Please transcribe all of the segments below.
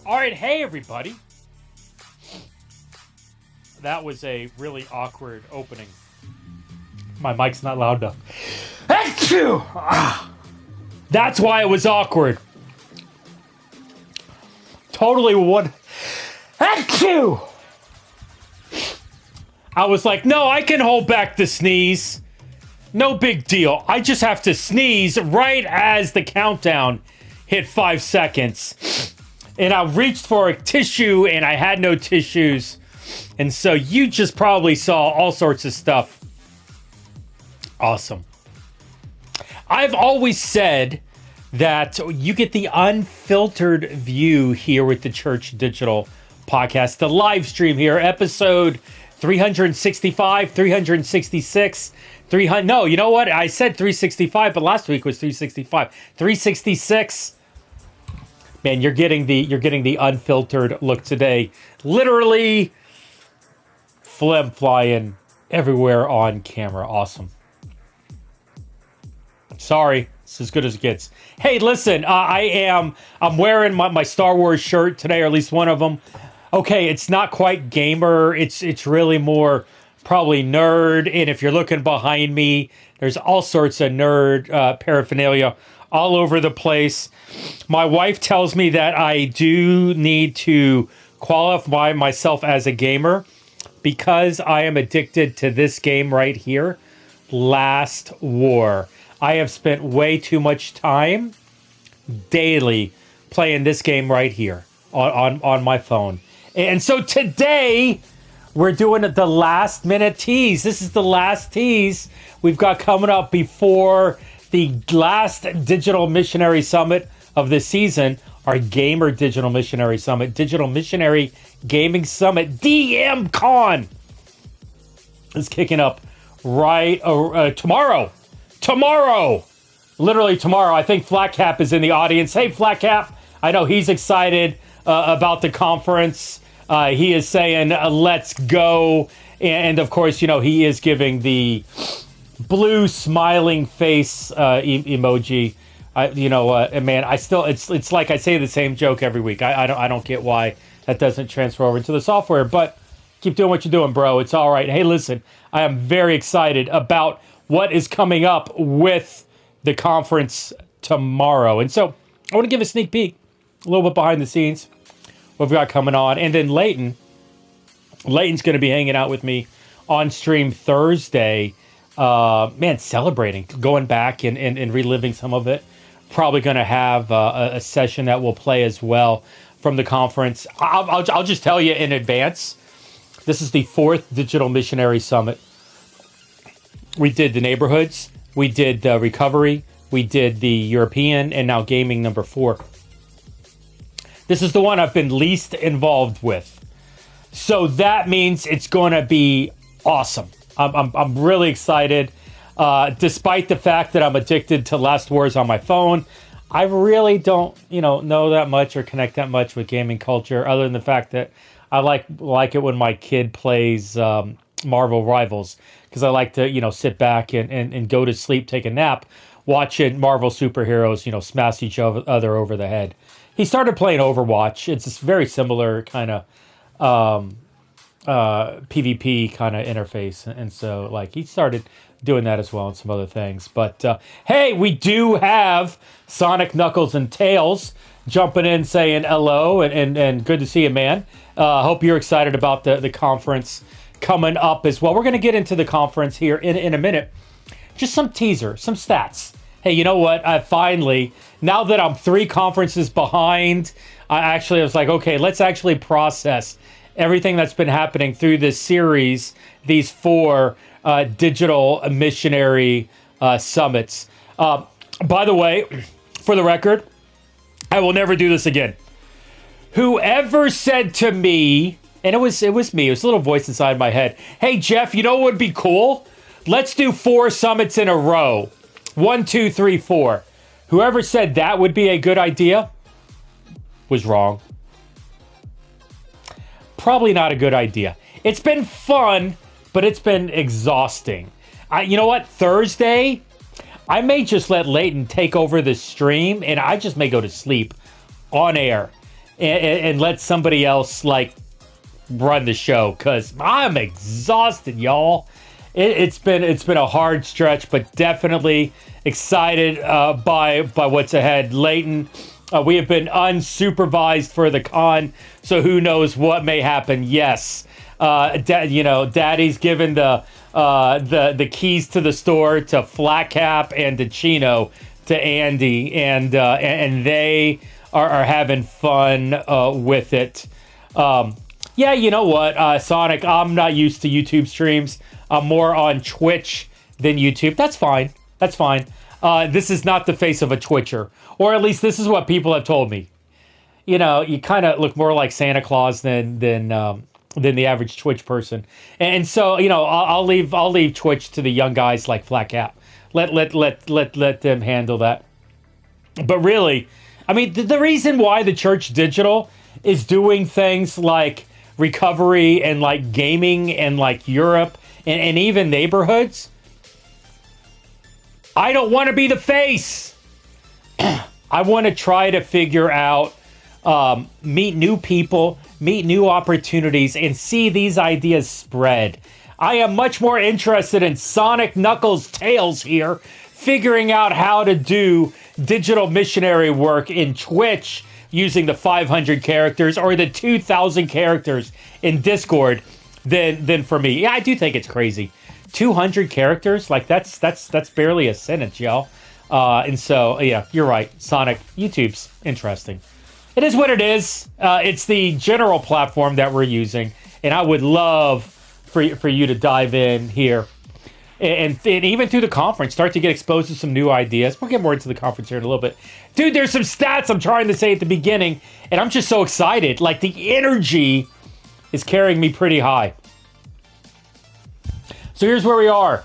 All right, hey everybody. That was a really awkward opening. My mic's not loud enough. Achoo! That's why it was awkward. Totally one. Achoo! I was like, no, I can hold back the sneeze. No big deal. I just have to sneeze right as the countdown hit 5 seconds. And I reached for a tissue and I had no tissues. And so you just probably saw all sorts of stuff. Awesome. I've always said that you get the unfiltered view here with the Church Digital podcast, the live stream here, episode 365, 366, 300. No, you know what? I said 365, but last week was 365. 366. Man, you're getting the unfiltered look today. Literally phlegm flying everywhere on camera. Awesome. Sorry, it's as good as it gets. Hey, listen, I'm wearing my Star Wars shirt today, or at least one of them. Okay, it's not quite gamer. It's really more probably nerd. And if you're looking behind me, there's all sorts of nerd paraphernalia all over the place. My wife tells me that I do need to qualify myself as a gamer because I am addicted to this game right here, Last War. I have spent way too much time daily playing this game right here on my phone. And so today we're doing the last minute tease. This is the last tease we've got coming up before the last Digital Missionary Summit of the season, our Gamer Digital Missionary Summit, Digital Missionary Gaming Summit, DMCon, is kicking up right tomorrow. Tomorrow! Literally tomorrow. I think Flat Cap is in the audience. Hey, Flat Cap. I know he's excited about the conference. He is saying, let's go. And of course, you know, he is giving the blue smiling face emoji. Man, I still, it's like I say the same joke every week. I don't get why that doesn't transfer over into the software, but keep doing what you're doing, bro. It's all right. Hey, listen, I am very excited about what is coming up with the conference tomorrow. And so I want to give a sneak peek, a little bit behind the scenes, what we've got coming on. And then Leighton's going to be hanging out with me on stream Thursday. Celebrating, going back and reliving some of it. Probably going to have a session that we'll play as well from the conference. I'll just tell you in advance, this is the 4th Digital Missionary Summit. We did the neighborhoods, we did the recovery, we did the European, and now gaming number 4. This is the one I've been least involved with. So that means it's going to be awesome. I'm really excited. Despite the fact that I'm addicted to Last Wars on my phone, I really don't, know that much or connect that much with gaming culture, other than the fact that I like it when my kid plays Marvel Rivals, because I like to, sit back and go to sleep, take a nap, watching Marvel superheroes, smash each other over the head. He started playing Overwatch. It's this very similar kind of PvP kind of interface, and so he started doing that as well and some other things. But hey, we do have Sonic, Knuckles, and Tails jumping in saying hello and good to see you, man. Hope you're excited about the conference coming up as well. We're going to get into the conference here in a minute. Just some teaser, some stats. Hey, you know what? I finally, now that I'm 3 conferences behind, I was like, okay, let's actually process everything that's been happening through this series, these 4 digital missionary summits. By the way, for the record, I will never do this again. Whoever said to me, and it was me, it was a little voice inside my head, hey, Jeff, you know what would be cool? Let's do 4 summits in a row. 1, 2, 3, 4. Whoever said that would be a good idea was wrong. Probably not a good idea. It's been fun, but it's been exhausting. You know what? Thursday, I may just let Leighton take over the stream, and I just may go to sleep on air. and let somebody else like run the show, because I'm exhausted, y'all. It's been a hard stretch, but definitely excited by what's ahead. Leighton, we have been unsupervised for the con, so who knows what may happen. Yes, Daddy's given the keys to the store to Flat Cap and to Chino to Andy, and they are having fun with it. Yeah, you know what, Sonic, I'm not used to YouTube streams. I'm more on Twitch than YouTube. That's fine. That's fine. This is not the face of a Twitcher, or at least this is what people have told me. You know, you kind of look more like Santa Claus than the average Twitch person, and so you know, I'll leave Twitch to the young guys like Flat Cap. Let them handle that. But really, I mean, the reason why the Church Digital is doing things like recovery and like gaming and like Europe and even neighborhoods, I don't want to be the face. I want to try to figure out, meet new people, meet new opportunities, and see these ideas spread. I am much more interested in Sonic Knuckles Tails here, figuring out how to do digital missionary work in Twitch using the 500 characters or the 2,000 characters in Discord than for me. Yeah, I do think it's crazy. 200 characters, like that's barely a sentence, y'all. And so, yeah, you're right. Sonic, YouTube's interesting. It is what it is. It's the general platform that we're using, and I would love for you to dive in here. And even through the conference, start to get exposed to some new ideas. We'll get more into the conference here in a little bit. Dude, there's some stats I'm trying to say at the beginning, and I'm just so excited. Like, the energy is carrying me pretty high. So here's where we are.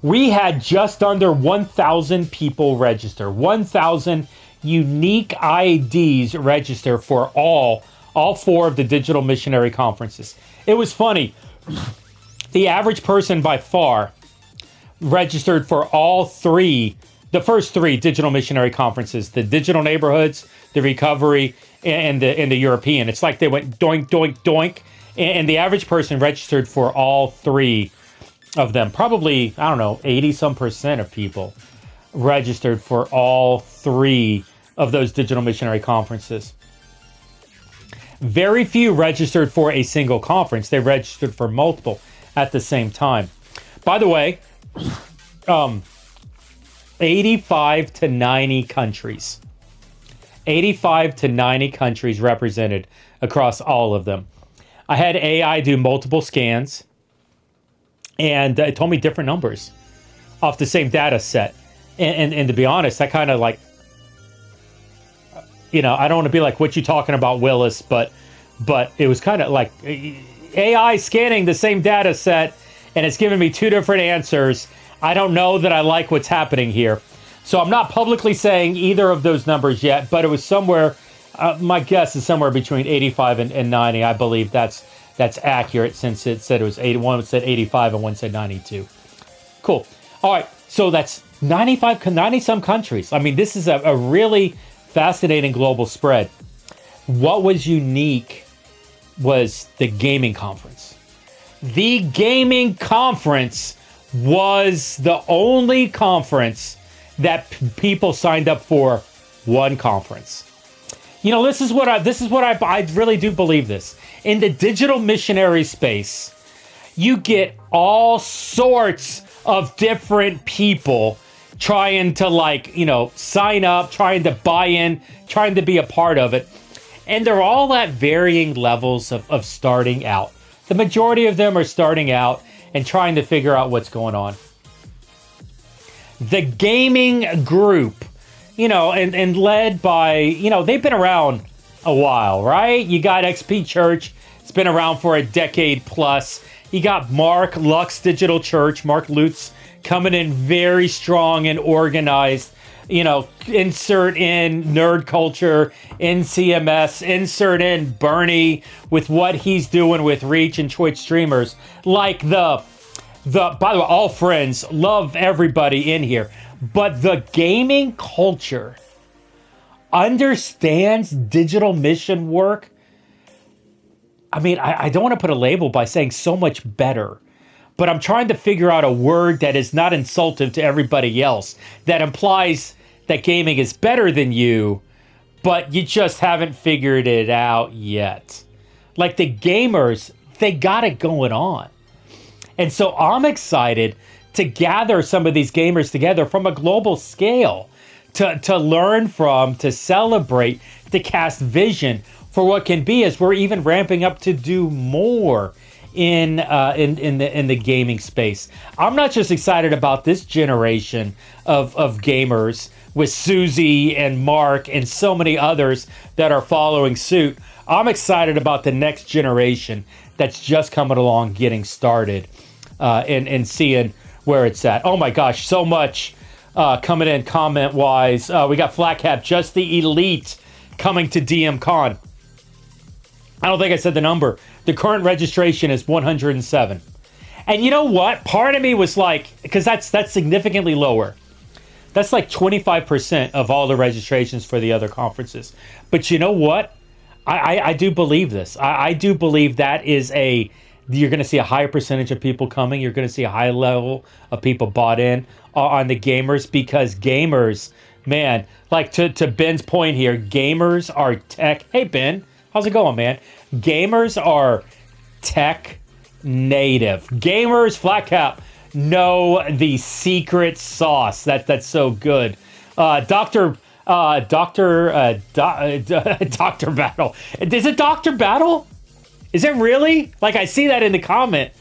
We had just under 1,000 people register. 1,000 unique IDs register for all four of the Digital Missionary Conferences. It was funny. The average person by far registered for all three, the first three Digital Missionary Conferences, the Digital Neighborhoods, the Recovery, and the European. It's like they went doink, doink, doink, and the average person registered for all three of them. Probably, I don't know, 80% of people registered for all three of those Digital Missionary Conferences. Very few registered for a single conference. They registered for multiple at the same time. By the way, 85 to 90 countries. 85 to 90 countries represented across all of them. I had AI do multiple scans, and it told me different numbers off the same data set. And to be honest, I kind of like, you know, I don't want to be like, what you talking about, Willis, but it was kind of like AI scanning the same data set, and it's giving me two different answers. I don't know that I like what's happening here. So I'm not publicly saying either of those numbers yet, but it was somewhere, my guess is somewhere between 85 and 90. I believe that's accurate, since it said it was 80. One said 85 and one said 92. Cool. All right. So that's 90 some countries. I mean, this is a really fascinating global spread. What was unique was the gaming conference. The gaming conference was the only conference that people signed up for. One conference. You know, this is what I really do believe this. In the digital missionary space, you get all sorts of different people trying to, like, you know, sign up, trying to buy in, trying to be a part of it. And they're all at varying levels of starting out. The majority of them are starting out and trying to figure out what's going on. The gaming group, you know, and led by, you know, they've been around a while, right? You got XP Church. It's been around for a decade plus. You got Mark Lux Digital Church, Mark Lutz, coming in very strong and organized. You know, insert in nerd culture, in CMS, insert in Bernie with what he's doing with Reach and Twitch streamers. Like by the way, all friends, love everybody in here. But the gaming culture understands digital mission work. I mean, I don't want to put a label by saying so much better, but I'm trying to figure out a word that is not insultive to everybody else, that implies that gaming is better than you, but you just haven't figured it out yet. Like the gamers, they got it going on. And so I'm excited to gather some of these gamers together from a global scale to learn from, to celebrate, to cast vision for what can be, as we're even ramping up to do more in the gaming space. I'm not just excited about this generation of gamers with Susie and Mark and so many others that are following suit. I'm excited about the next generation that's just coming along, getting started, and seeing where it's at. Oh my gosh, so much coming in comment-wise. We got Flat Cap, just the elite coming to DMCon. I don't think I said the number. The current registration is 107. And you know what? Part of me was like, because that's significantly lower. That's like 25% of all the registrations for the other conferences. But you know what? I do believe this. I do believe that is you're going to see a higher percentage of people coming. You're going to see a high level of people bought in on the gamers, because gamers, man, like to Ben's point here, gamers are tech. Hey, Ben, how's it going, man? Gamers are tech native. Gamers, Flat Cap, know the secret sauce that's so good. Doctor Battle. Is it Dr. Battle? Is it really? Like, I see that in the comment.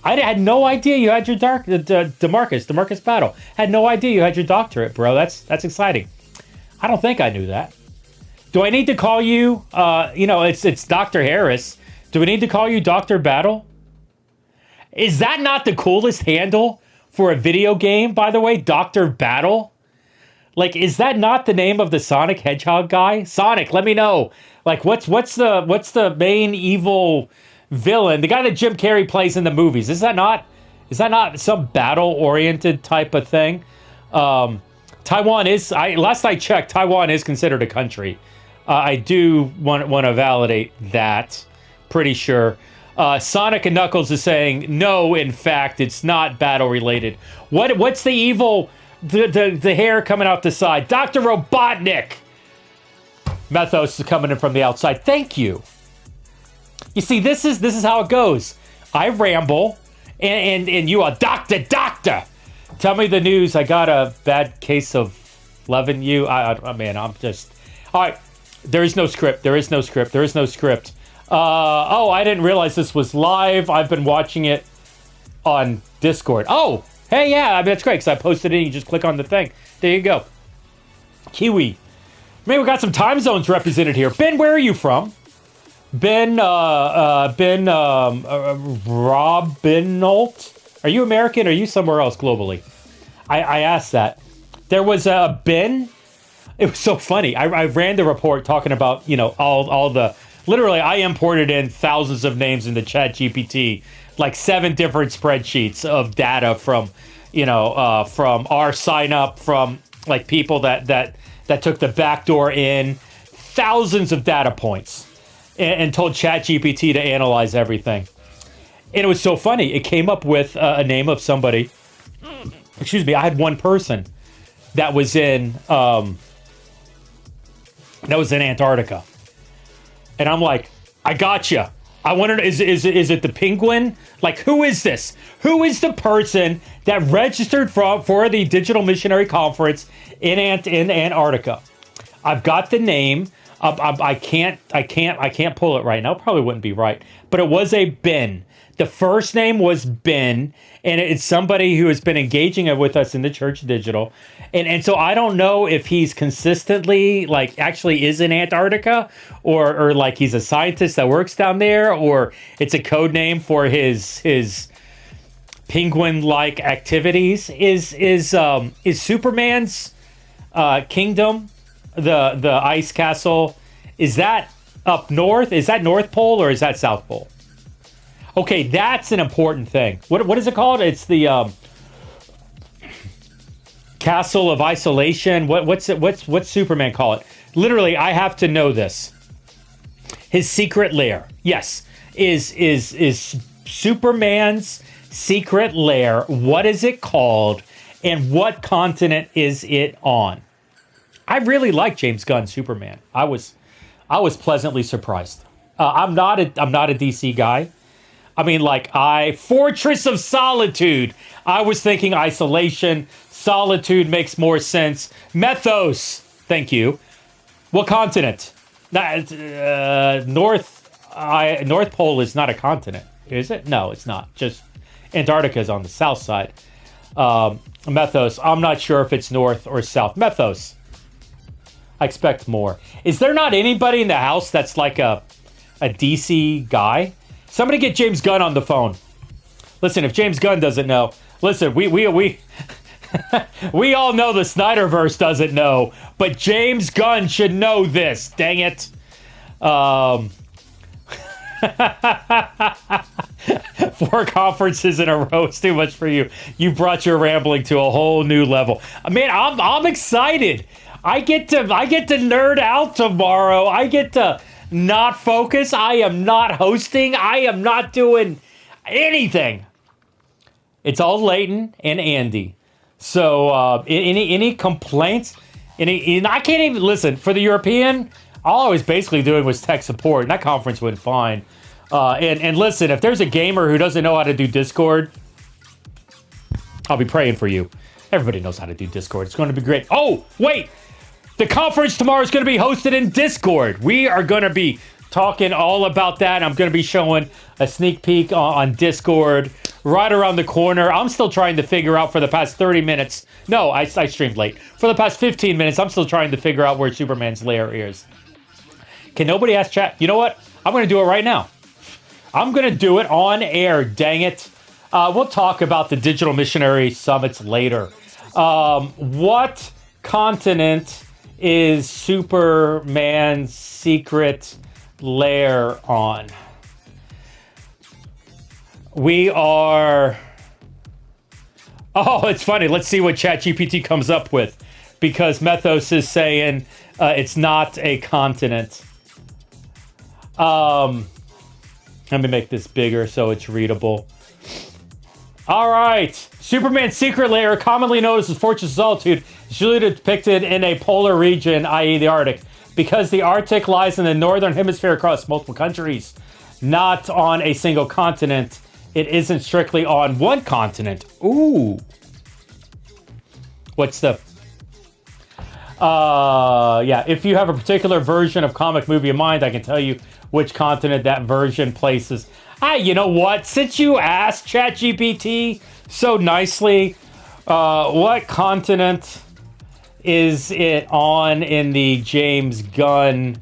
I had no idea you had your Demarcus Battle. Had no idea you had your doctorate, bro. That's exciting. I don't think I knew that. Do I need to call you? It's Dr. Harris. Do we need to call you Dr. Battle? Is that not the coolest handle for a video game, by the way? Dr. Battle? Like, is that not the name of the Sonic Hedgehog guy? Sonic, let me know. Like, what's the main evil villain? The guy that Jim Carrey plays in the movies. Is that not some battle-oriented type of thing? Taiwan is, last I checked, Taiwan is considered a country. I do want to validate that. Pretty sure. Sonic and Knuckles is saying, no, in fact, it's not battle-related. What's the evil, the hair coming out the side? Dr. Robotnik! Methos is coming in from the outside. Thank you. You see, this is how it goes. I ramble, and you are doctor. Tell me the news. I got a bad case of loving you. I'm just... All right. There is no script. I didn't realize this was live. I've been watching it on Discord. Oh, hey, yeah. I mean, that's great, because I posted it and you just click on the thing. There you go. Kiwi. Man, we got some time zones represented here. Ben, where are you from? Ben Robinolt? Are you American or are you somewhere else globally? I asked that. There was a Ben. It was so funny. I ran the report talking about, all the... Literally, I imported in thousands of names into ChatGPT, like 7 different spreadsheets of data from our sign up, from like people that took the back door in, thousands of data points, and told ChatGPT to analyze everything. And it was so funny. It came up with a name of somebody. Excuse me. I had one person that was in Antarctica. And I'm like, I gotcha. I wondered, is it the penguin? Like, who is this? Who is the person that registered for the Digital Missionary Conference in Antarctica? I've got the name. I can't pull it right now. Probably wouldn't be right. But it was a Ben. The first name was Ben, and it's somebody who has been engaging with us in the Church Digital. And so I don't know if he's consistently, like, actually is in Antarctica, or like he's a scientist that works down there, or it's a code name for his penguin-like activities. Is Superman's kingdom, the ice castle, is that up north? Is that North Pole or is that South Pole? Okay, that's an important thing. What is it called? It's the Castle of Isolation. What's Superman call it? Literally, I have to know this. His secret lair, yes, is Superman's secret lair. What is it called, and what continent is it on? I really like James Gunn's Superman. I was pleasantly surprised. I'm not a DC guy. I mean, Fortress of Solitude. I was thinking Isolation. Solitude makes more sense. Mythos. Thank you. What continent? North Pole is not a continent, is it? No, it's not. Just Antarctica is on the south side. Mythos. I'm not sure if it's north or south. Mythos. I expect more. Is there not anybody in the house that's like a DC guy? Somebody get James Gunn on the phone. Listen, if James Gunn doesn't know, listen, we we all know the Snyderverse doesn't know, but James Gunn should know this. Dang it. 4 conferences in a row is too much for you. You brought your rambling to a whole new level. Man, I'm excited. I get to nerd out tomorrow. I get to not focus. I am not hosting. I am not doing anything. It's all Leighton and Andy. So any complaints? I can't even listen for the European. All I was basically doing was tech support, and that conference went fine. And listen, if there's a gamer who doesn't know how to do Discord, I'll be praying for you. Everybody knows how to do Discord. It's going to be great. Oh, wait. The conference tomorrow is going to be hosted in Discord. We are going to be talking all about that. I'm going to be showing a sneak peek on Discord right around the corner. I'm still trying to figure out for the past 30 minutes. No, I streamed late. For the past 15 minutes, I'm still trying to figure out where Superman's lair is. Can nobody ask chat? You know what? I'm going to do it right now. I'm going to do it on air. Dang it. We'll talk about the Digital Missionary Summits later. What continent is Superman's secret lair on? We are... Oh, it's funny. Let's see what ChatGPT comes up with. Because Mythos is saying it's not a continent. Let me make this bigger so it's readable. All right. Superman's secret lair, commonly known as the Fortress of Solitude, is usually depicted in a polar region, i.e. the Arctic. Because the Arctic lies in the northern hemisphere across multiple countries, not on a single continent, it isn't strictly on one continent. Ooh. What's the... yeah, if you have a particular version of comic movie in mind, I can tell you which continent that version places. You know what? Since you asked ChatGPT so nicely, what continent is it on in the James Gunn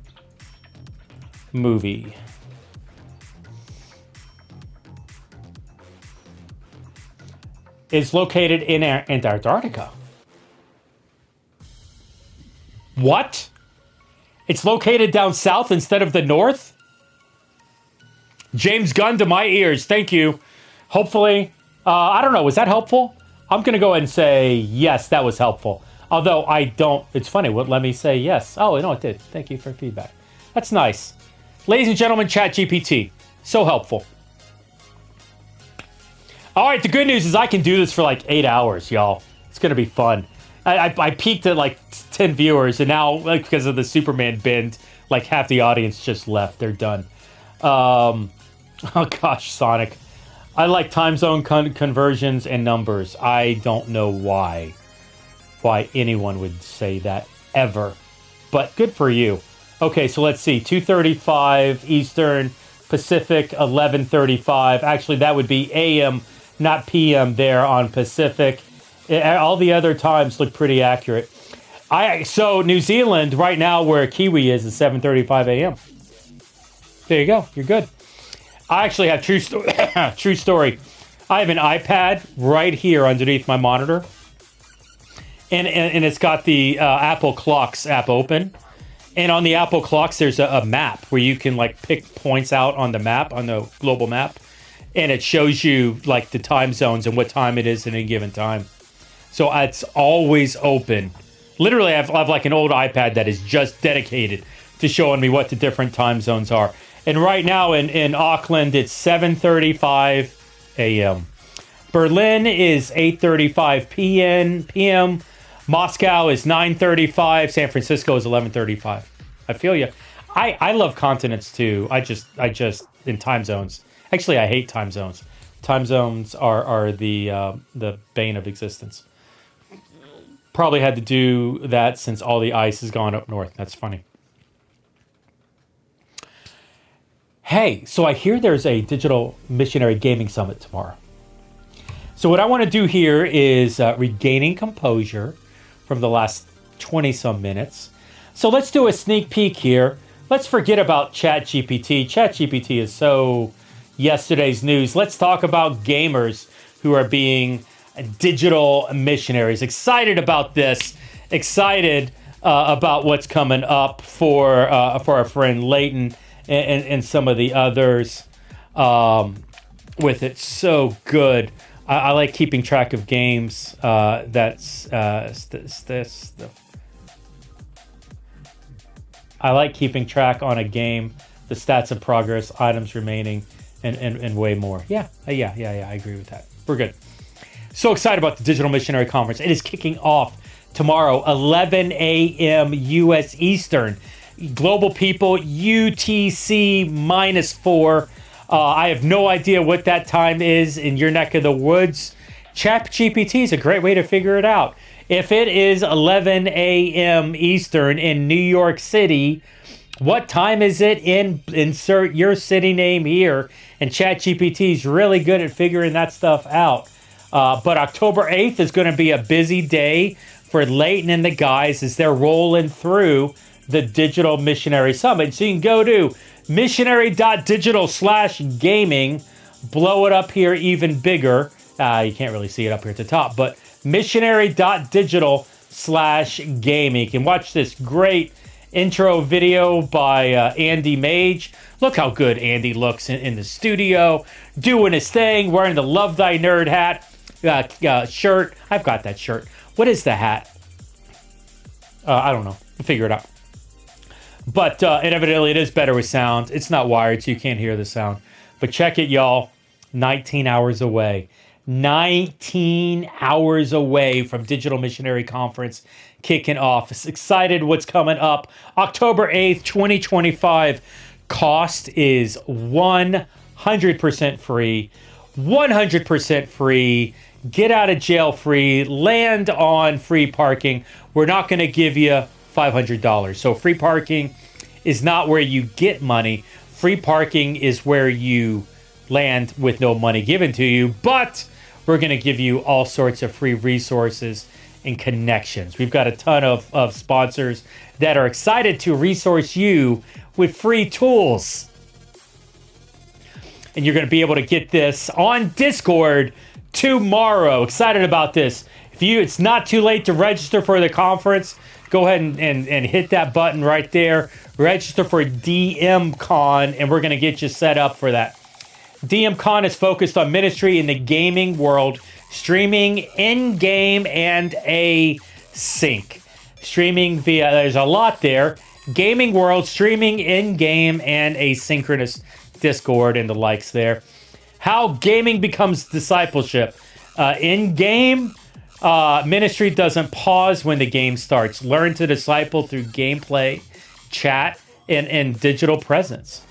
movie? It's located in Antarctica. What? It's located down south instead of the north? James Gunn to my ears. Thank you. Hopefully, I don't know. Was that helpful? I'm going to go ahead and say yes, that was helpful. Although I don't, it's funny. What let me say yes. Oh, no, it did. Thank you for feedback. That's nice. Ladies and gentlemen, ChatGPT. So helpful. All right, the good news is I can do this for like 8 hours, y'all. It's going to be fun. I peaked at like 10 viewers, and now, like, because of the Superman bend, like half the audience just left. They're done. Oh gosh, Sonic. I like time zone conversions and numbers. I don't know why anyone would say that ever, but good for you. Okay, so let's see. 2:35 Eastern, Pacific 11:35. Actually, that would be AM, not PM there on Pacific. All the other times look pretty accurate. So New Zealand right now, where Kiwi is 7:35 AM. There you go. You're good. I actually have true story. I have an iPad right here underneath my monitor, and it's got the Apple Clocks app open. And on the Apple Clocks, there's a map where you can like pick points out on the map, on the global map, and it shows you like the time zones and what time it is at any given time. So it's always open, Literally, I have like an old iPad that is just dedicated to showing me what the different time zones are. And right now in Auckland, it's 7:35 a.m. Berlin is 8:35 p.m. Moscow is 9:35. San Francisco is 11:35. I feel you. I love continents too. I just in time zones. Actually, I hate time zones. Time zones are the bane of existence. Probably had to do that since all the ice has gone up north. That's funny. Hey, so I hear there's a Digital Missionary Gaming Summit tomorrow. So what I want to do here is regaining composure from the last 20-some minutes. So let's do a sneak peek here. Let's forget about ChatGPT. ChatGPT is so yesterday's news. Let's talk about gamers who are being digital missionaries. Excited about this. Excited about what's coming up for our friend Leighton and some of the others with it. So good. I like keeping track of games. I like keeping track on a game, the stats of progress, items remaining, and way more. Yeah, I agree with that. We're good. So excited about the Digital Missionary Conference. It is kicking off tomorrow, 11 a.m. U.S. Eastern. Global people, UTC -4. I have no idea what that time is in your neck of the woods. ChatGPT is a great way to figure it out. If it is 11 a.m. Eastern in New York City, what time is it? Insert your city name here. And ChatGPT is really good at figuring that stuff out. But October 8th is going to be a busy day for Leighton and the guys as they're rolling through the Digital Missionary Summit. So you can go to missionary.digital/gaming, blow it up here even bigger. You can't really see it up here at the top, but missionary.digital/gaming. You can watch this great intro video by Andy Mage. Look how good Andy looks in the studio, doing his thing, wearing the Love Thy Nerd hat, shirt. I've got that shirt. What is the hat? I don't know. We'll figure it out. But evidently it is better with sound. It's not wired, so you can't hear the sound. But check it, y'all. 19 hours away. 19 hours away from Digital Missionary Conference kicking off. Excited what's coming up. October 8th, 2025. Cost is 100% free. 100% free. Get out of jail free. Land on free parking. We're not going to give you $500. So free parking is not where you get money. Free parking is where you land with no money given to you. But we're going to give you all sorts of free resources and connections. We've got a ton of sponsors that are excited to resource you with free tools. And you're going to be able to get this on Discord tomorrow. Excited about this. It's not too late to register for the conference. Go ahead and hit that button right there. Register for DMCon, and we're going to get you set up for that. DMCon is focused on ministry in the gaming world, streaming in-game and async. Streaming via, there's a lot there. Gaming world, streaming in-game and asynchronous Discord and the likes there. How gaming becomes discipleship. In-game, ministry doesn't pause when the game starts. Learn to disciple through gameplay, chat, and digital presence.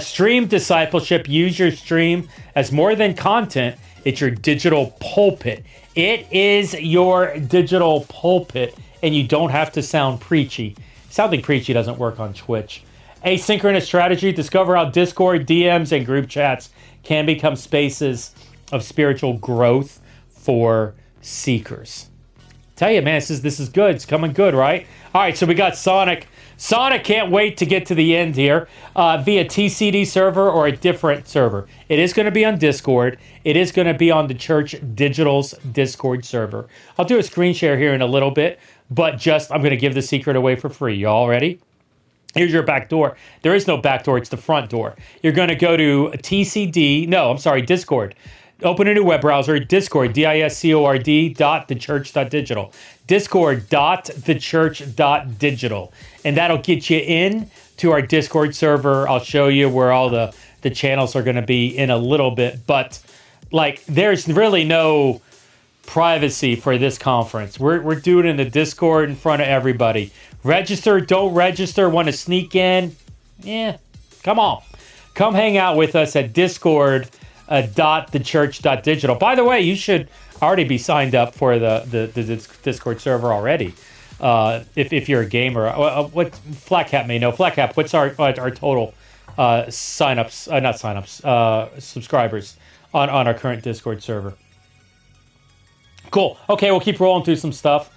Stream discipleship. Use your stream as more than content. It's your digital pulpit. It is your digital pulpit, and you don't have to sound preachy. Sounding preachy doesn't work on Twitch. Asynchronous strategy. Discover how Discord, DMs, and group chats can become spaces of spiritual growth for seekers. Tell you, man, this is good. It's coming good, right? All right, so we got Sonic. Sonic can't wait to get to the end here via TCD server or a different server. It is going to be on Discord. It is going to be on the Church Digital's Discord server. I'll do a screen share here in a little bit, but I'm going to give the secret away for free. You all ready? Here's your back door. There is no back door. It's the front door. You're going to go to Discord. open a new web browser, Discord, discord.thechurch.digital, discord.thechurch.digital, and that'll get you in to our Discord server. I'll show you where all the channels are going to be in a little bit, but like there's really no privacy for this conference. We're doing it in the Discord in front of everybody. Register, don't register, want to sneak in? Yeah, come on. Come hang out with us at discord.thechurch.digital. By the way, you should already be signed up for the Discord server already. If you're a gamer, what Flat Cap may know. Flat Cap, what's our total subscribers on our current Discord server? Cool. Okay, we'll keep rolling through some stuff.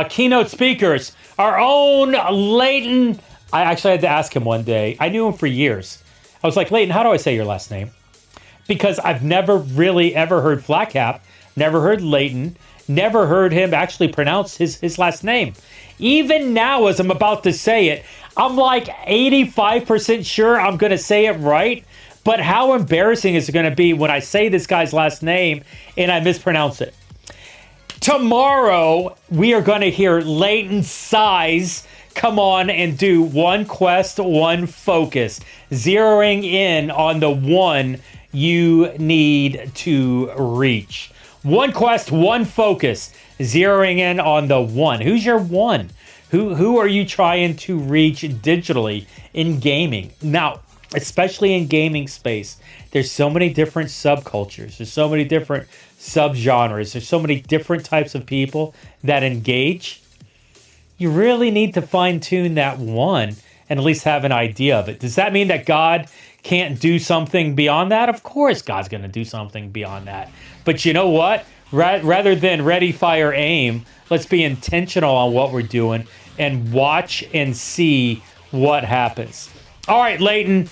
Keynote speakers, our own Leighton. I actually had to ask him one day. I knew him for years. I was like, Leighton, how do I say your last name? Because I've never really ever heard Flat Cap, never heard Leighton, never heard him actually pronounce his last name. Even now, as I'm about to say it, I'm like 85% sure I'm going to say it right. But how embarrassing is it going to be when I say this guy's last name and I mispronounce it? Tomorrow, we are going to hear Leighton Size come on and do one quest, one focus, zeroing in on the one you need to reach. One quest, one focus, zeroing in on the one. Who's your one? Who are you trying to reach digitally in gaming? Now, especially in gaming space, there's so many different subcultures. There's so many different subgenres. There's so many different types of people that engage. You really need to fine-tune that one and at least have an idea of it. Does that mean that God can't do something beyond that? Of course God's going to do something beyond that. But you know what? Rather than ready, fire, aim, let's be intentional on what we're doing and watch and see what happens. All right, Leighton.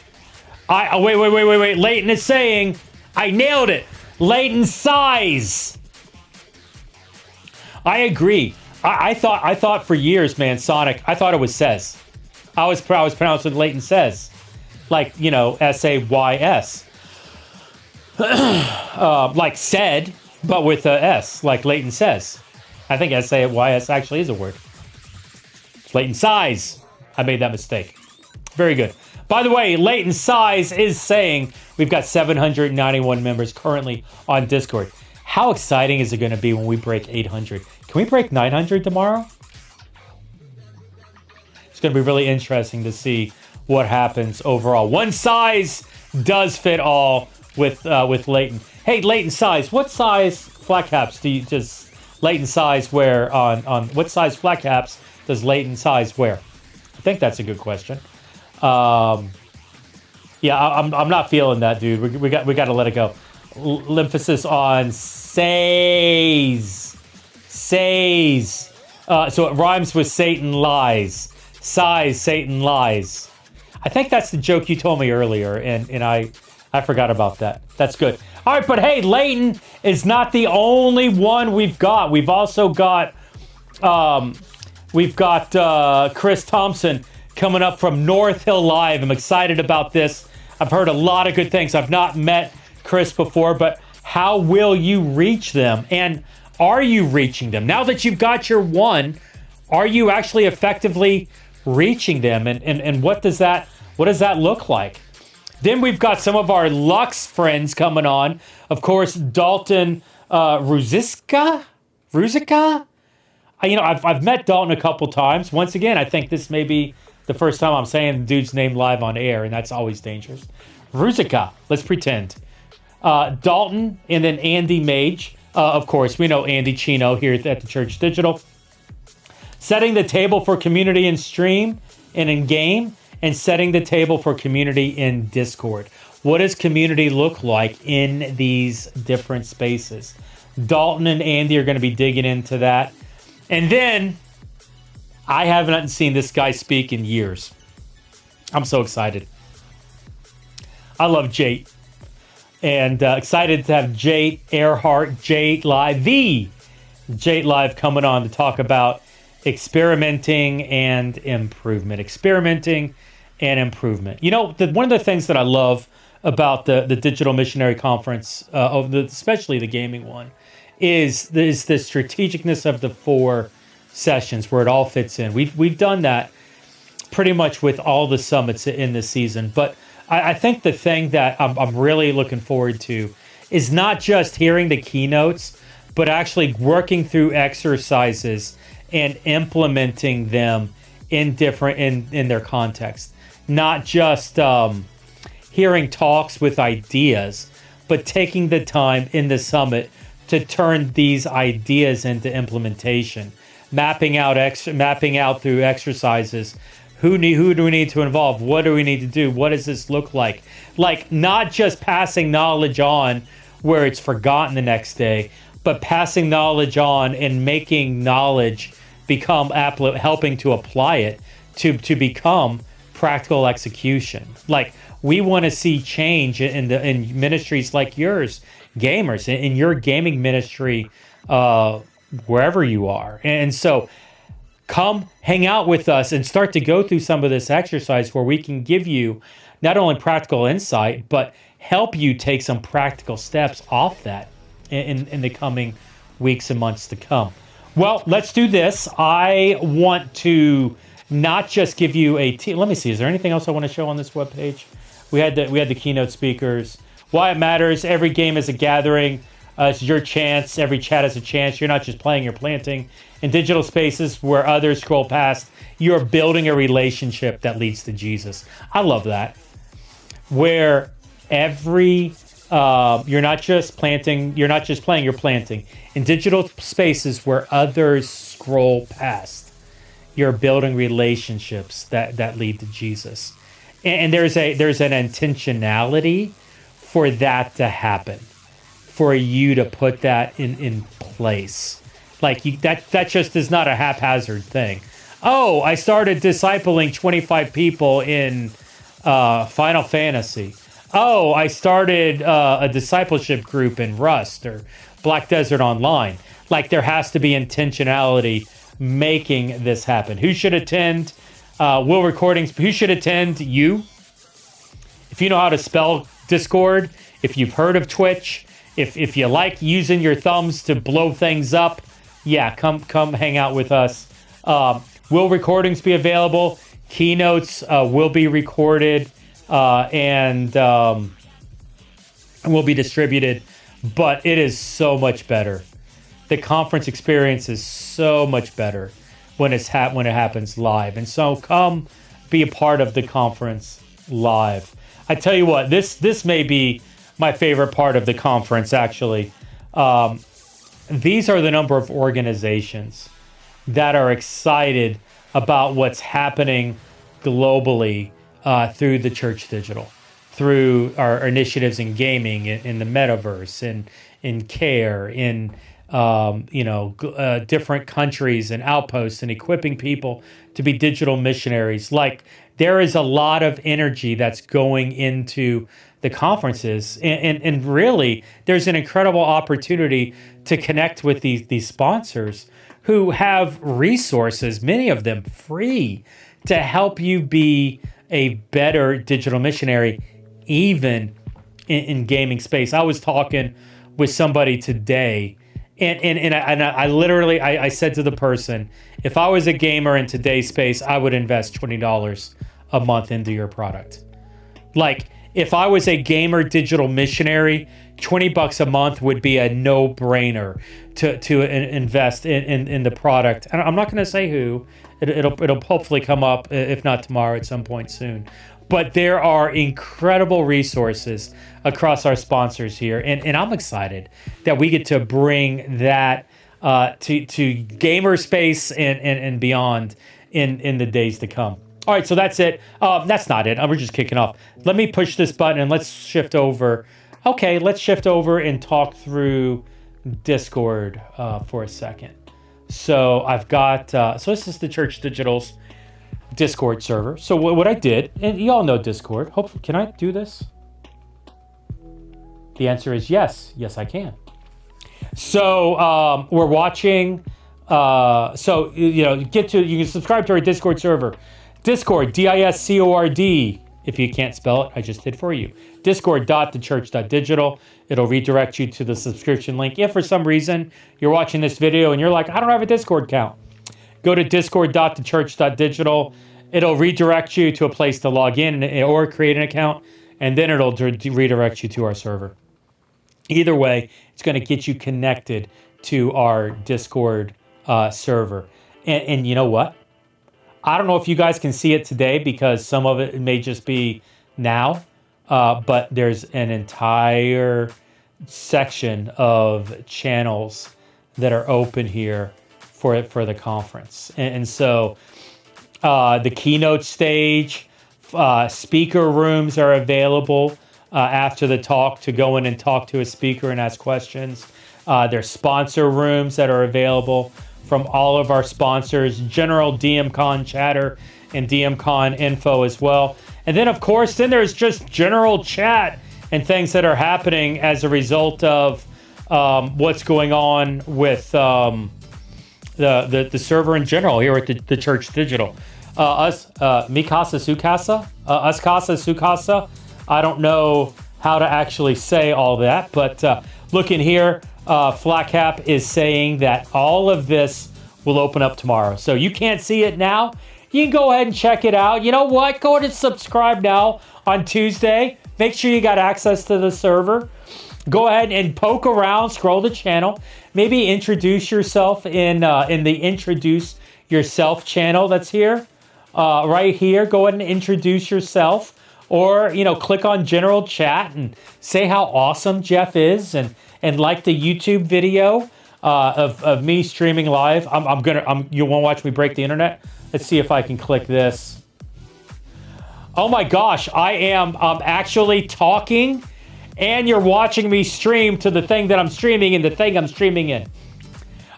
Wait. Leighton is saying, I nailed it. Leighton Size. I agree. I thought for years, man, Sonic, I thought it was Says. I was pronouncing Leighton Says. Like, you know, S-A-Y-S. Like said, but with a S, like Leighton Says. I think S-A-Y-S actually is a word. Leighton Size. I made that mistake. Very good. By the way, Leighton Size is saying we've got 791 members currently on Discord. How exciting is it going to be when we break 800? Can we break 900 tomorrow? It's going to be really interesting to see what happens overall. One size does fit all with Leighton. Hey, Leighton Size, what size flat caps does Leighton Size wear on what size flat caps does Leighton Size wear? I think that's a good question. Yeah, I'm not feeling that, dude. We got to let it go. Emphasis on says. So it rhymes with Satan lies. Size, Satan lies. I think that's the joke you told me earlier, and I forgot about that. That's good. All right, but hey, Leighton is not the only one we've got. We've also got Chris Thompson coming up from North Hill Live. I'm excited about this. I've heard a lot of good things. I've not met Chris before, but how will you reach them? And are you reaching them? Now that you've got your one, are you actually effectively reaching them? And what does that look like? Then we've got some of our Lux friends coming on. Of course, Dalton Ruziska? I've met Dalton a couple times. Once again, I think this may be the first time I'm saying the dude's name live on air, and that's always dangerous. Ruzica, let's pretend. Dalton, and then Andy Mage. Of course, we know Andy Chino here at the Church Digital. Setting the table for community in stream and in game, and setting the table for community in Discord. What does community look like in these different spaces? Dalton and Andy are going to be digging into that. And then, I haven't seen this guy speak in years. I'm so excited. I love Jate. And excited to have Jate Earhart, Jate Live, the Jate Live coming on to talk about experimenting and improvement. You know, one of the things that I love about the Digital Missionary Conference, especially the gaming one, is the strategicness of the 4 sessions where it all fits in. We've done that pretty much with all the summits in this season. But I think the thing that I'm really looking forward to is not just hearing the keynotes, but actually working through exercises and implementing them in their context. Not just hearing talks with ideas, but taking the time in the summit to turn these ideas into implementation, mapping out through exercises. Who do we need to involve? What do we need to do? What does this look like? Like, not just passing knowledge on where it's forgotten the next day, but passing knowledge on and making knowledge become helping to apply it to become practical execution. Like, we want to see change in ministries like yours, gamers, in your gaming ministry, wherever you are. And so come hang out with us and start to go through some of this exercise where we can give you not only practical insight, but help you take some practical steps off that in the coming weeks and months to come. Well, let's do this. I want to not just give you let me see, is there anything else I want to show on this webpage? We had the keynote speakers. Why it matters, every game is a gathering. It's your chance. Every chat is a chance. You're not just playing, you're planting. In digital spaces where others scroll past, you're building a relationship that leads to Jesus. I love that. Where you're not just planting, you're not just playing, you're planting. In digital spaces where others scroll past, you're building relationships that lead to Jesus. And there's an intentionality for that to happen, for you to put that in place. Like, that just is not a haphazard thing. Oh, I started discipling 25 people in Final Fantasy. Oh, I started a discipleship group in Rust or Black Desert Online. Like, there has to be intentionality making this happen. Who should attend? Who should attend? You. If you know how to spell Discord, if you've heard of Twitch, if you like using your thumbs to blow things up, yeah, come hang out with us. Will recordings be available? Keynotes will be recorded and will be distributed, but it is so much better. The conference experience is so much better when it happens live. And so come be a part of the conference live. I tell you what, this may be my favorite part of the conference, actually. These are the number of organizations that are excited about what's happening globally through the Church Digital, through our initiatives in gaming, in the metaverse, in care, in different countries and outposts, and equipping people to be digital missionaries. Like, there is a lot of energy that's going into the conferences, and really, there's an incredible opportunity to connect with these sponsors who have resources, many of them free, to help you be a better digital missionary, even in gaming space. I was talking with somebody today, and I literally said to the person, if I was a gamer in today's space, I would invest $20 a month into your product. Like, if I was a gamer digital missionary, $20 a month would be a no-brainer to invest in the product. And I'm not going to say who. It'll hopefully come up, if not tomorrow, at some point soon. But there are incredible resources across our sponsors here, and I'm excited that we get to bring that to gamer space and beyond in the days to come. All right, so that's it. That's not it. We're just kicking off. Let me push this button and let's shift over. Okay, let's shift over and talk through Discord for a second. So I've got, so this is the Church Digital's Discord server. So what I did, and you all know Discord. Hopefully, can I do this? The answer is yes. Yes, I can. So we're watching. You can subscribe to our Discord server. Discord, Discord, If you can't spell it, I just did for you. Discord.thechurch.digital. It'll redirect you to the subscription link. If for some reason you're watching this video and you're like, I don't have a Discord account, go to discord.thechurch.digital. It'll redirect you to a place to log in or create an account, and then it'll redirect you to our server. Either way, it's going to get you connected to our Discord server. And you know what? I don't know if you guys can see it today because some of it may just be now, but there's an entire section of channels that are open here for the conference. And so the keynote stage, speaker rooms are available after the talk to go in and talk to a speaker and ask questions. There's sponsor rooms that are available from all of our sponsors, general DMCon chatter and DMCon info as well. And then, of course, there's just general chat and things that are happening as a result of what's going on with the server in general here at the Church Digital. Mi casa, su casa, us casa, su casa. I don't know how to actually say all that, but look in here. Flat Cap is saying that all of this will open up tomorrow. So you can't see it now. You can go ahead and check it out. You know what? Go ahead and subscribe now on Tuesday. Make sure you got access to the server. Go ahead and poke around, scroll the channel. Maybe introduce yourself in the Introduce Yourself channel that's here. Right here, go ahead and introduce yourself. Or, click on general chat and say how awesome Jeff is and like the YouTube video of me streaming live. You want to watch me break the internet? Let's see if I can click this. Oh my gosh, I am actually talking and you're watching me stream to the thing that I'm streaming and the thing I'm streaming in.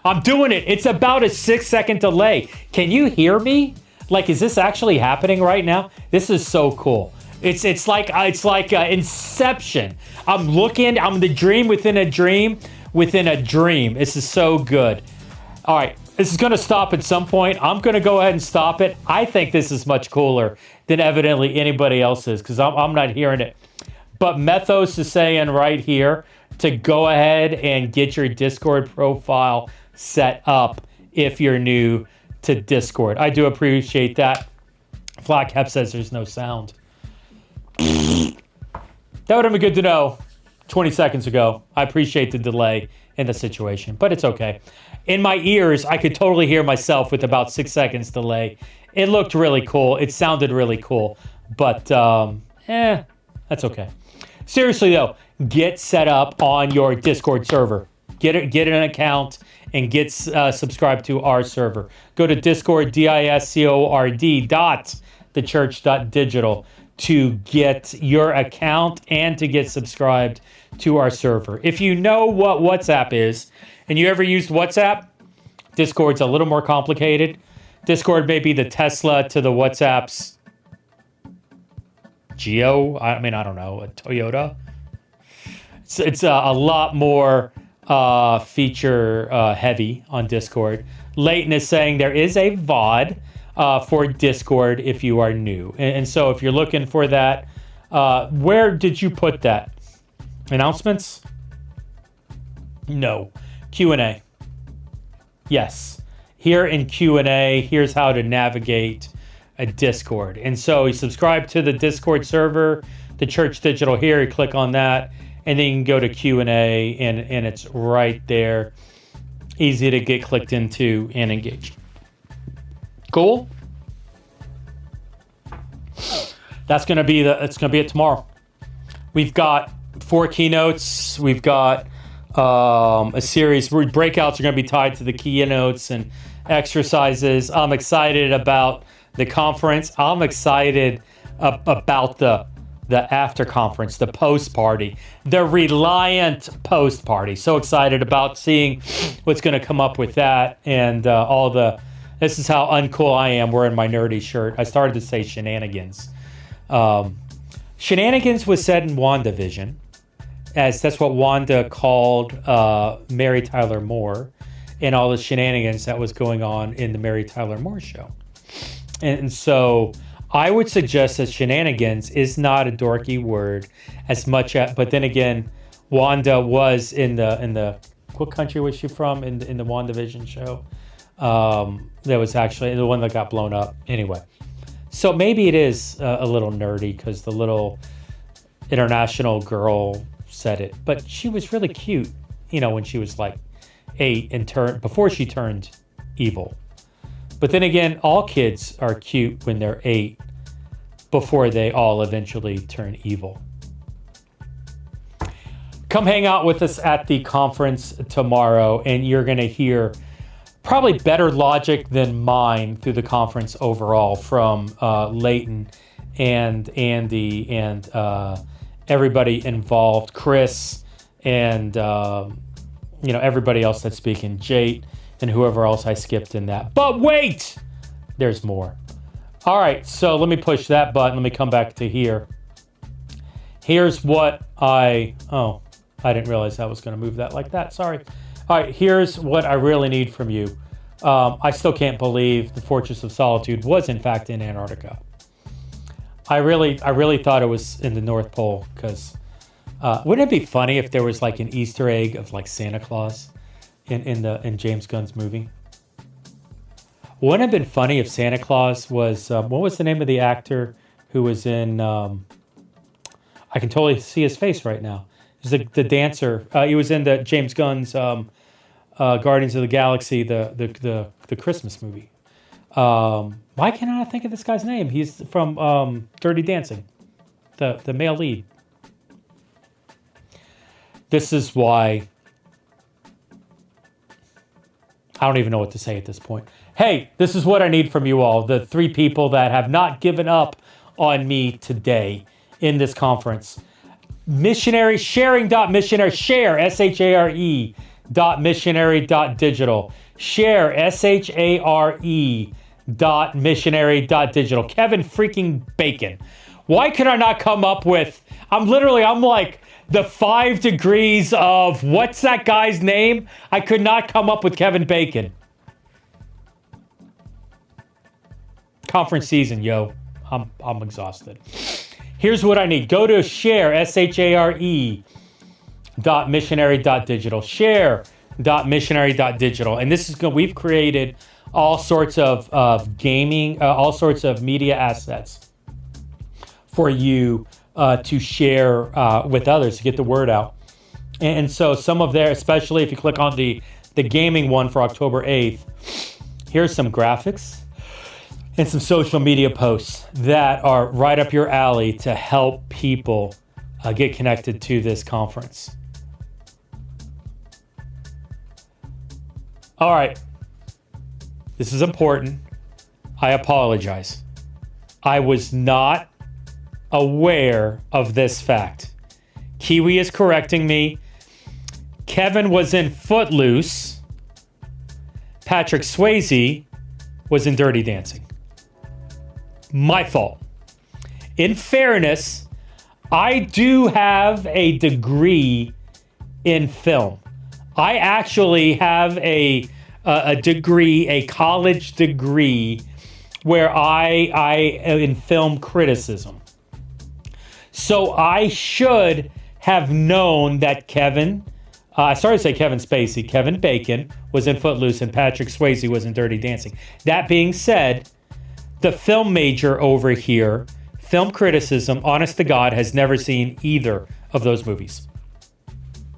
I'm doing it. It's about a 6-second delay. Can you hear me? Like, is this actually happening right now? This is so cool. It's like Inception. I'm the dream within a dream within a dream. This is so good. All right, this is going to stop at some point. I'm going to go ahead and stop it. I think this is much cooler than evidently anybody else is because I'm not hearing it. But Methos is saying right here to go ahead and get your Discord profile set up if you're new to Discord. I do appreciate that. Flat Cap says there's no sound. That would have been good to know 20 seconds ago. I appreciate the delay in the situation, but it's okay. In my ears, I could totally hear myself with about 6 seconds delay. It looked really cool. It sounded really cool, but that's okay. Seriously though, get set up on your Discord server. Get an account and get subscribed to our server. Go to Discord, discord.thechurch.digital to get your account and to get subscribed to our server. If you know what WhatsApp is, and you ever used WhatsApp, Discord's a little more complicated. Discord may be the Tesla to the WhatsApp's Geo. I don't know, a Toyota. It's a lot more feature heavy on Discord. Leighton is saying there is a VOD for Discord if you are new. And so if you're looking for that, where did you put that? Announcements? No. Q&A. Yes. Here in Q&A, here's how to navigate a Discord. And so you subscribe to the Discord server, the Church Digital here, you click on that, and then you can go to Q&A, and it's right there. Easy to get clicked into and engaged. Cool? It's gonna be it tomorrow. We've got 4 keynotes. We've got a series where breakouts are gonna be tied to the keynotes and exercises. I'm excited about the conference. I'm excited about the after conference, the post party, the Reliant post party. So excited about seeing what's going to come up with that and this is how uncool I am wearing my nerdy shirt. I started to say shenanigans. Shenanigans was said in WandaVision, as that's what Wanda called Mary Tyler Moore and all the shenanigans that was going on in the Mary Tyler Moore show. And so I would suggest that shenanigans is not a dorky word as much as, but then again, Wanda was in the what country was she from in the WandaVision show? That was actually the one that got blown up. Anyway, so maybe it is a little nerdy because the little international girl said it, but she was really cute, when she was like 8 and before she turned evil. But then again, all kids are cute when they're 8 before they all eventually turn evil. Come hang out with us at the conference tomorrow, and you're going to hear probably better logic than mine through the conference overall from Leighton and Andy and everybody involved, Chris and everybody else that's speaking, Jate and whoever else I skipped in that. But wait, there's more. All right, so let me push that button. Let me come back to here. Here's what I didn't realize I was going to move that like that. Sorry. All right, here's what I really need from you. I still can't believe the Fortress of Solitude was in fact in Antarctica. I really thought it was in the North Pole because wouldn't it be funny if there was like an Easter egg of like Santa Claus in James Gunn's movie? Wouldn't it have been funny if Santa Claus was what was the name of the actor who was in? I can totally see his face right now. He's the dancer. He was in the James Gunn's Guardians of the Galaxy, the Christmas movie. Why can't I think of this guy's name? He's from Dirty Dancing, the male lead. This is why I don't even know what to say at this point. Hey, this is what I need from you all, the 3 people that have not given up on me today in this conference. Missionary, sharing.missionary, share, S-H-A-R-E, .missionary.digital. Share, S-H-A-R-E, .missionary.digital. Kevin freaking Bacon. Why could I not come up with, I'm like the 5 degrees of, what's that guy's name? I could not come up with Kevin Bacon. Conference season, yo. I'm exhausted. Here's what I need. Go to share, S-H-A-R-E, .missionary.digital. Share.missionary.digital. And this is good. We've created all sorts of gaming, all sorts of media assets for you to share with others to get the word out. And so some of there, especially if you click on the gaming one for October 8th, here's some graphics and some social media posts that are right up your alley to help people get connected to this conference. All right. This is important. I apologize. I was not aware of this fact. Kiwi is correcting me. Kevin was in Footloose. Patrick Swayze was in Dirty Dancing. My fault. In fairness, I do have a degree in film. I actually have a degree, a college degree, where I am in film criticism. So I should have known that Kevin Spacey, Kevin Bacon was in Footloose and Patrick Swayze was in Dirty Dancing. That being said, the film major over here, film criticism, honest to God, has never seen either of those movies.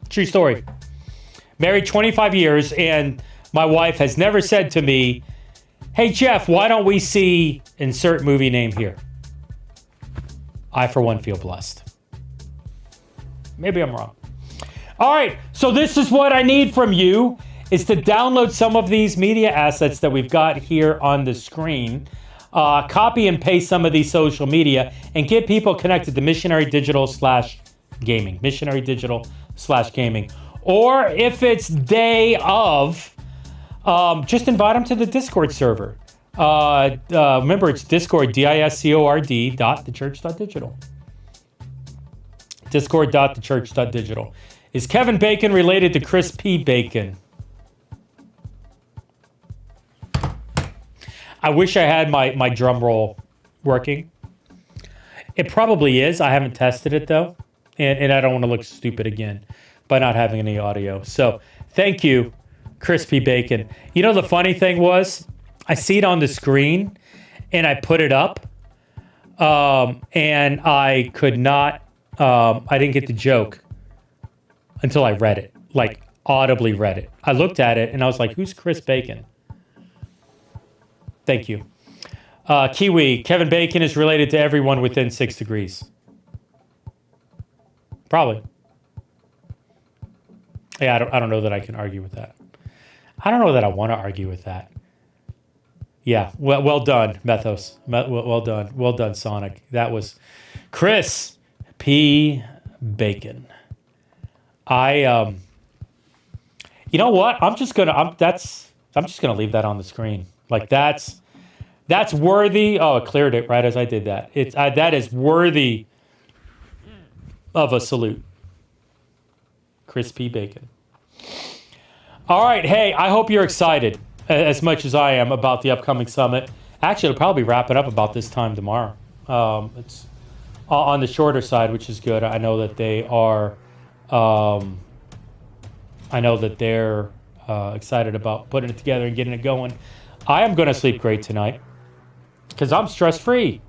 True story. Married 25 years, and my wife has never said to me, hey, Jeff, why don't we see insert movie name here? I, for one, feel blessed. Maybe I'm wrong. All right, so this is what I need from you, is to download some of these media assets that we've got here on the screen, copy and paste some of these social media, and get people connected to Missionary Digital /gaming. Missionary Digital /gaming. Or if it's day of, just invite them to the Discord server. Remember, it's Discord, Discord, thechurch.digital. Discord.thechurch.digital. Is Kevin Bacon related to Chris P. Bacon? I wish I had my drum roll working. It probably is. I haven't tested it though. And I don't want to look stupid again by not having any audio. So thank you, Crispy Bacon. You know, the funny thing was, I see it on the screen and I put it up and I could not, I didn't get the joke until I read it, like audibly read it. I looked at it and I was like, who's Chris Bacon? Thank you. Kiwi, Kevin Bacon is related to everyone within 6 degrees. Probably. Yeah, I don't know that I can argue with that. I don't know that I want to argue with that. Yeah, well done, Methos. Well done, Sonic. That was Chris P. Bacon. You know what? I'm just gonna leave that on the screen. Like that's worthy. Oh, it cleared it right as I did that. That is worthy of a salute. Crispy Bacon. All right, hey, I hope you're excited as much as I am about the upcoming summit. Actually, it'll probably wrap it up about this time tomorrow. It's on the shorter side, which is good. I know that they are. I know that they're excited about putting it together and getting it going. I am going to sleep great tonight because I'm stress-free.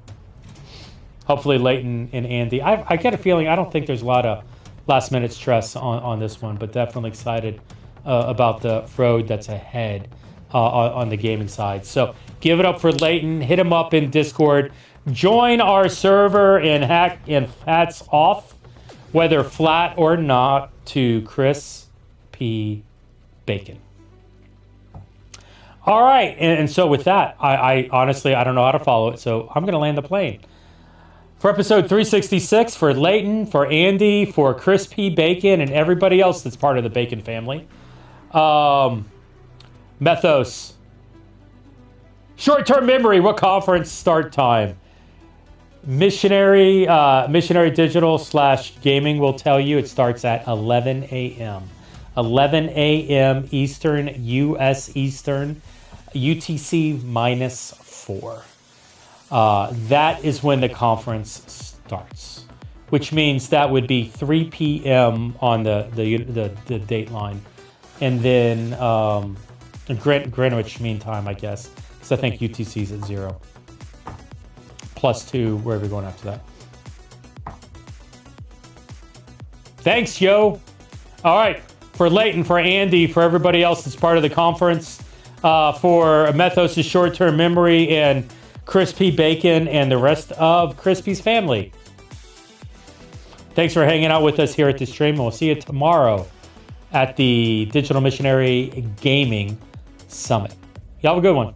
Hopefully Leighton and Andy. I get a feeling, I don't think there's a lot of last-minute stress on this one, but definitely excited about the road that's ahead on the gaming side. So give it up for Leighton. Hit him up in Discord. Join our server and hats off, whether flat or not, to Chris P. Bacon. All right, and so with that, I honestly, I don't know how to follow it, so I'm going to land the plane. For episode 366, for Leighton, for Andy, for Chris P. Bacon, and everybody else that's part of the Bacon family. Methos. Short-term memory, what conference start time? Missionary Digital / gaming will tell you it starts at 11 a.m. 11 a.m. Eastern, U.S. Eastern, UTC -4. That is when the conference starts, which means that would be 3 p.m. on the date line, and then Greenwich Mean Time, I guess, because I think UTC is at 0. +2, wherever you're going after that. Thanks, yo. All right, for Leighton, for Andy, for everybody else that's part of the conference, for Methos' short-term memory, and Chris P. Bacon, and the rest of Crispy's family. Thanks for hanging out with us here at the stream, and we'll see you tomorrow at the Digital Missionary Gaming Summit. Y'all have a good one.